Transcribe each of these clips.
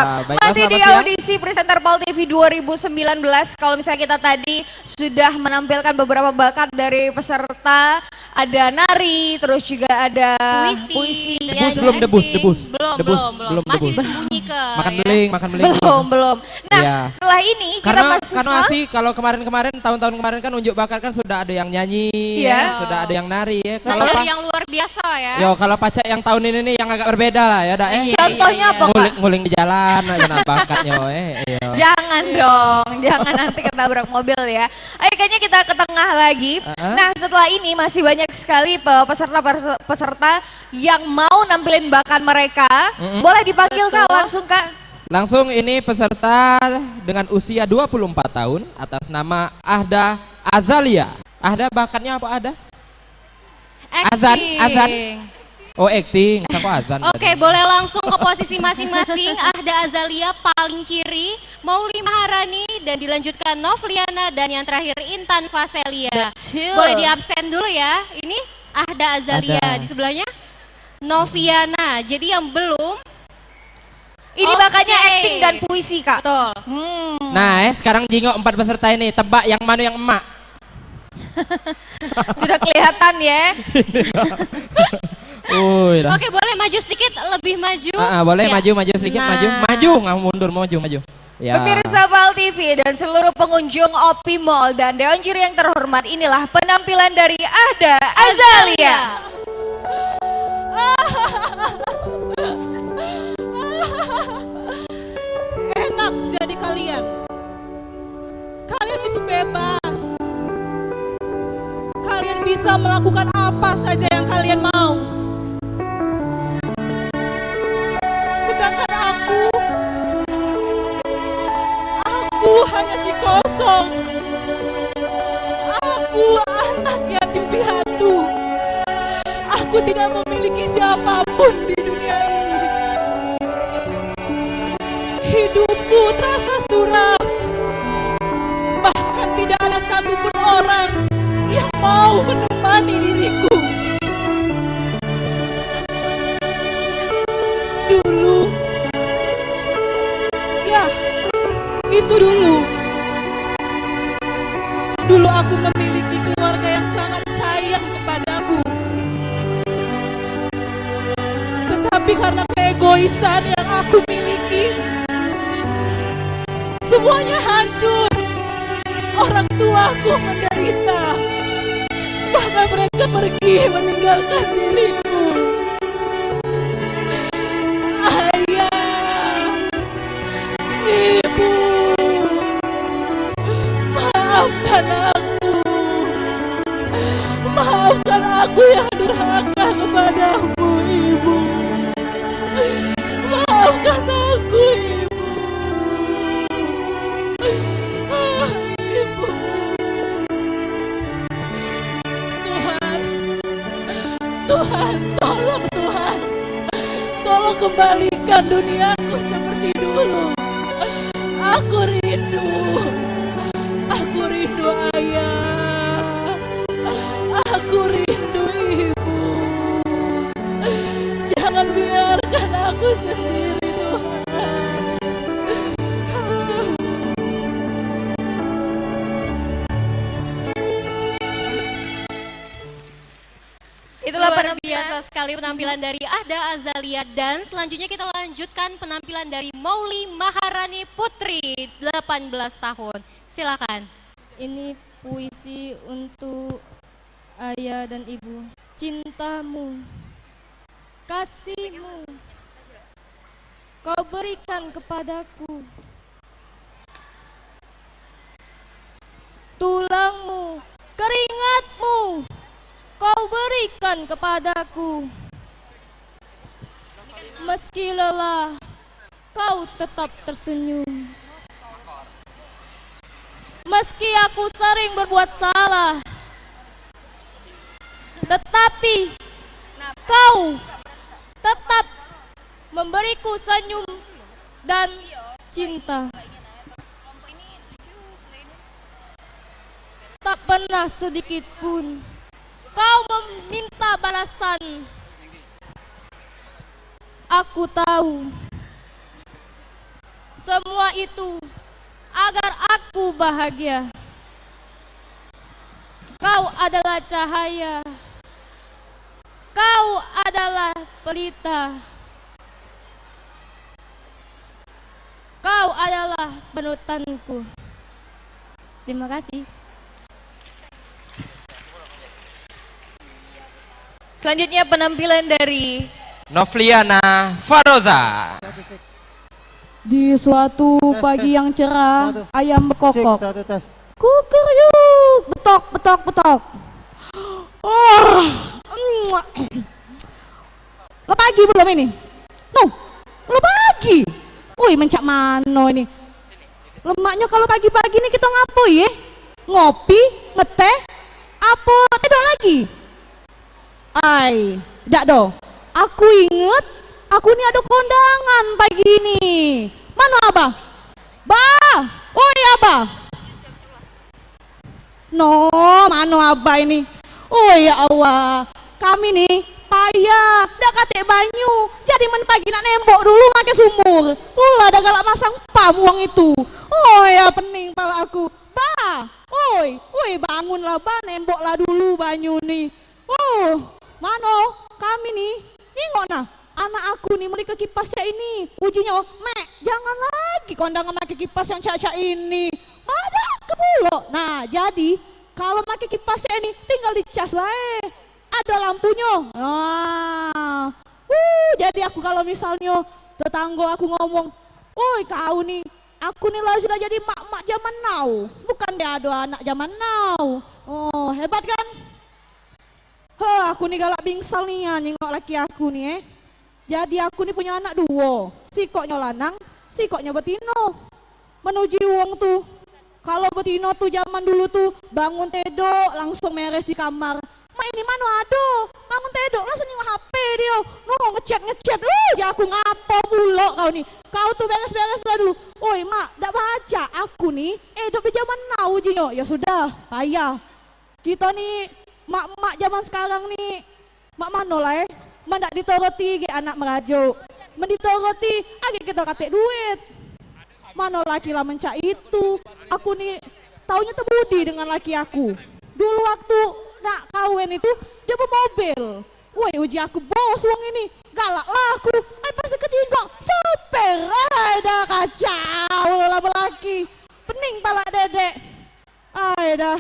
mantap. Baiklah, Masih di selamat siang. audisi presenter Pol TV 2019. Kalau misalnya kita tadi sudah menampilkan beberapa bakat dari peserta, ada nari, terus juga ada puisi. Debus dan belum acting. debus. Belum, Debus, belum. Masih debus. disembunyikan. Makan ya. beling, makan beling. Belum. Nah, Iya. setelah ini kita Karena masih masih kalau kemarin-kemarin tahun-tahun kemarin kan unjuk bakat kan sudah ada yang nyanyi, Iya. ya, sudah ada yang nari ya. Nah, Kalau dari yang luar biasa ya. yo kalau pacak yang tahun ini nih yang agak berbeda lah ya, dah Iya, contohnya apa, Kak? nguling di jalan aja nah bakatnya iya. Jangan dong, jangan nanti ketabrak mobil ya. Ayo kayaknya kita ke tengah lagi. Nah setelah ini masih banyak sekali peserta yang mau nampilin bakat mereka. Boleh dipanggil Kak langsung Kak. Langsung ini peserta dengan usia 24 tahun atas nama Ahda Azalia. Ahda bakatnya apa Ahda? Azan. Oh acting, sama azan. Oke, boleh langsung ke posisi masing-masing. Ahda Azalia paling kiri, Mauli Maharani, dan dilanjutkan Novliana, dan yang terakhir Intan Faselia. Boleh di absen dulu ya. Ini Ahda Azalia, Ada. di sebelahnya Noviana. Jadi yang belum, Ini Oke. bakatnya acting dan puisi Kak. betul. Nah sekarang jingok 4 peserta ini, tebak yang mana yang emak. Sudah kelihatan ya. Oke, boleh maju sedikit, lebih maju. Boleh Ya. maju sedikit, Nah. maju, nggak mundur, maju. Ya. Pemirsa Pol TV dan seluruh pengunjung Opi Mall dan Dewan Juri yang terhormat, inilah penampilan dari Ahda Azalia. Enak jadi kalian. Kalian itu bebas. Kalian bisa melakukan apa saja yang kalian mau. Sedangkan aku hanya si kosong. Aku anak yatim piatu. Aku tidak memiliki siapapun di dunia ini. Hidupku terasa suram. Bahkan tidak ada satupun orang yang mau menemani diriku. Dulu, ya, itu dulu. Dulu aku memiliki keluarga yang sangat sayang kepadaku. Tetapi karena keegoisan yang aku miliki, semuanya hancur. Orang tuaku menderita. Bahkan mereka pergi meninggalkan diriku. Ayah, ibu, maafkan aku. Maafkan aku yang durhaka kepadamu, ibu. Maafkan aku, ibu. Ibu. Tuhan, tolong Tuhan. Tolong kembalikan duniaku seperti dulu. Aku rindu. Aku rindu ayah. Aku rindu ibu. Jangan biarkan aku sendiri, Tuhan. Itulah Luar penampilan. biasa sekali penampilan dari Ahda Azalia, dan selanjutnya kita lanjutkan penampilan dari Mauli Maharani Putri, 18 tahun. Silakan. Ini puisi untuk ayah dan ibu. Cintamu, kasihmu, kau berikan kepadaku. Tulangmu, keringatmu, kau berikan kepadaku. Meski lelah, kau tetap tersenyum. Meski aku sering berbuat salah, tetapi kau tetap memberiku senyum dan cinta. Tak pernah sedikit pun kau meminta balasan. Aku tahu Semua itu agar aku bahagia. Kau adalah cahaya. Kau adalah pelita. Kau adalah panutanku. Terima kasih. Selanjutnya penampilan dari Novliana Faroza. Di suatu pagi yang cerah, ayam berkokok. Satu tes. Kukuriuk, betok, betok, betok. Oh, lo pagi belum ini? No, lo pagi. Wih, mencak mano ini. Lemaknya kalau pagi-pagi ini kita ngapain ya? Ngopi, ngeteh, apa tidur lagi? Ai, dak do. Aku inget, aku ini ada kondangan pagi ini. Mana abah? Bah, oh iya abah. No, mana abah ini? Oh ya Allah, kami nih payah, dak katek banyu. Jadi men pagi nak nembok dulu pakai sumur. Ulah dah galak masang pam uang itu. Oh ya pening pala aku. Bah, oi bangunlah bah, nemboklah dulu banyu nih. Oh, mano kami nih, nengok nah. Anak aku nih beli ke kipasnya ini. Ujinya, Mek, jangan lagi kondangan pakai kipas yang cak-cak ini. Ada ke pulau. Nah, jadi kalau pakai kipasnya ini tinggal dicas bae. Ada lampunya. Nah, jadi aku kalau misalnya tetangga aku ngomong, "Woi, kau nih, aku nih lah sudah jadi mak-mak zaman now. Bukan dia ada anak zaman now." Oh, hebat kan? Aku nih galak bingsal nih ya, nyengok laki aku nih Jadi aku nih punya anak dua, sikoknya lanang, sikoknya betino. Menuju wong tuh, kalau betino tuh zaman dulu tuh bangun tedok langsung meres di kamar. Mak ini mana ada, bangun tedok langsung nengok HP dia, ngechat, aku ngapo pula kau nih. Kau tuh beres-beres lah dulu. Oi mak, dak baca aku nih, hidup di zaman now jinyo. Ya sudah, payah. Kita nih mak-mak zaman sekarang nih, mak mana lah mendak ditoroti ke anak merajuk, menditoroti agi kita katek duit. Mana laki lah mencak itu. Aku nih taunya terbudi dengan laki aku. Dulu waktu nak kawin itu dia bermobil. Woi uji aku bos uang ini, galak lah aku. Pasti ketinggal super, dah kacau lah belaki. Pening pala dedek. Dah.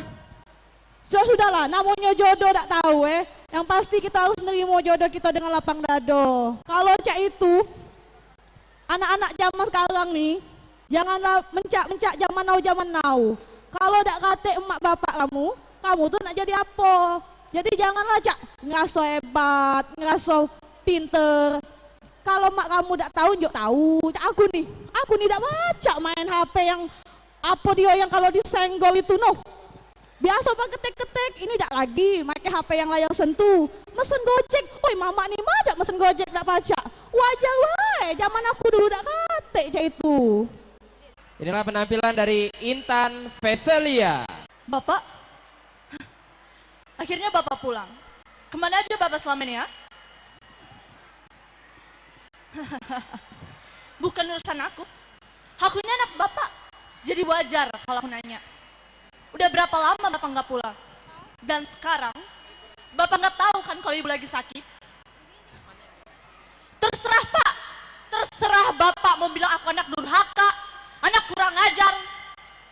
Sudahlah, namanya jodoh tak tahu Yang pasti kita harus menerima jodoh kita dengan lapang dado. Kalau cak itu, anak-anak zaman sekarang nih, janganlah mencak zaman now. Kalau dak kate emak bapak kamu tuh nak jadi apa? Jadi janganlah cak ngerasa hebat, ngerasa pinter. Kalau mak kamu dak tahu, jok tahu. Cak aku nih dak baca main HP yang apa dia yang kalau disenggol itu Biasa pak ketek-ketek, ini dak lagi pakai HP yang layar sentuh. Mesen Gojek, woi mama nih ada mesen Gojek dak baca. Wajar wae, zaman aku dulu dak kate cak itu. Inilah penampilan dari Intan Veselia. Bapak? Akhirnya Bapak pulang. Kemana aja Bapak selama ini ya? Bukan urusan aku. Aku ini anak Bapak. Jadi wajar kalau aku nanya. Udah berapa lama Bapak nggak pulang? Dan sekarang, Bapak nggak tahu kan kalau Ibu lagi sakit? Terserah Pak. Terserah Bapak mau bilang aku anak durhaka, anak kurang ajar.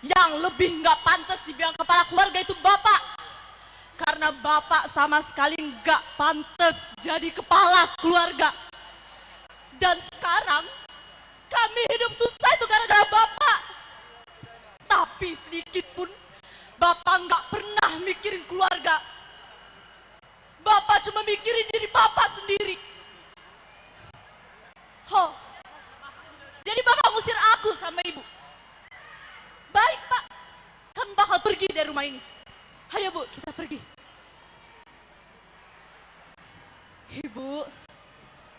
Yang lebih nggak pantas dibilang kepala keluarga itu Bapak. Karena Bapak sama sekali nggak pantas jadi kepala keluarga. Dan sekarang kami hidup susah itu gara-gara Bapak. Tapi sedikit pun Bapak nggak pernah mikirin keluarga. Bapak cuma mikirin diri Bapak sendiri. Jadi Bapak ngusir aku sama Ibu. Baik Pak, kami bakal pergi dari rumah ini. Ayo Bu, kita pergi. Ibu,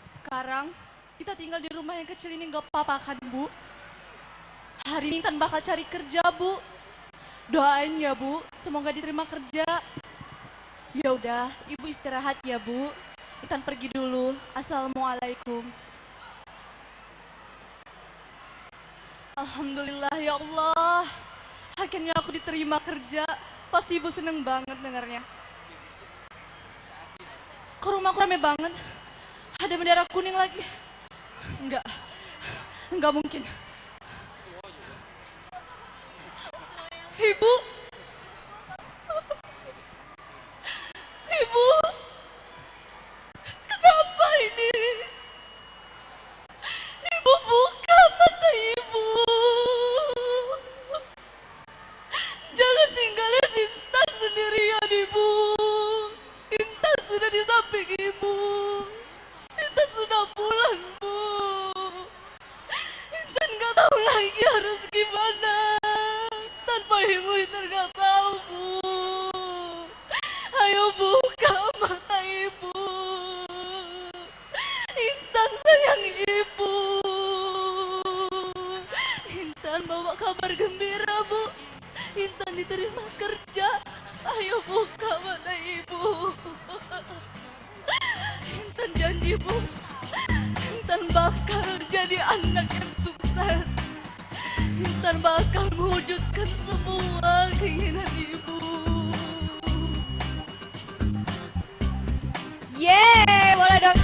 sekarang kita tinggal di rumah yang kecil ini nggak apa-apa kan Bu? Hari ini Intan bakal cari kerja Bu. Doain ya Bu, semoga diterima kerja. Ya udah, Ibu istirahat ya Bu. Intan pergi dulu. Assalamualaikum. Alhamdulillah ya Allah. Akhirnya aku diterima kerja. Pasti ibu seneng banget dengarnya. Kok rumahku rame banget? Ada bendera kuning lagi. Enggak mungkin. Ibu. Ibu. Kenapa ini? Ibu buka mata ibu. Jangan tinggalin Intan sendirian ibu. Intan sudah di samping ibu. Intan sudah pulang bu. Intan gak tahu lagi harus gimana. Tanpa ibu Intan gak tahu bu. Ayo buka mata ibu. Intan sayang ibu. Intan bawa kabar gembira bu. Intan diterima kerja. Ayo buka mata ibu. Intan janji bu. Intan bakal jadi anak yang sukses. Intan bakal mewujudkan semua keinginan ibu. Yeay, boleh dong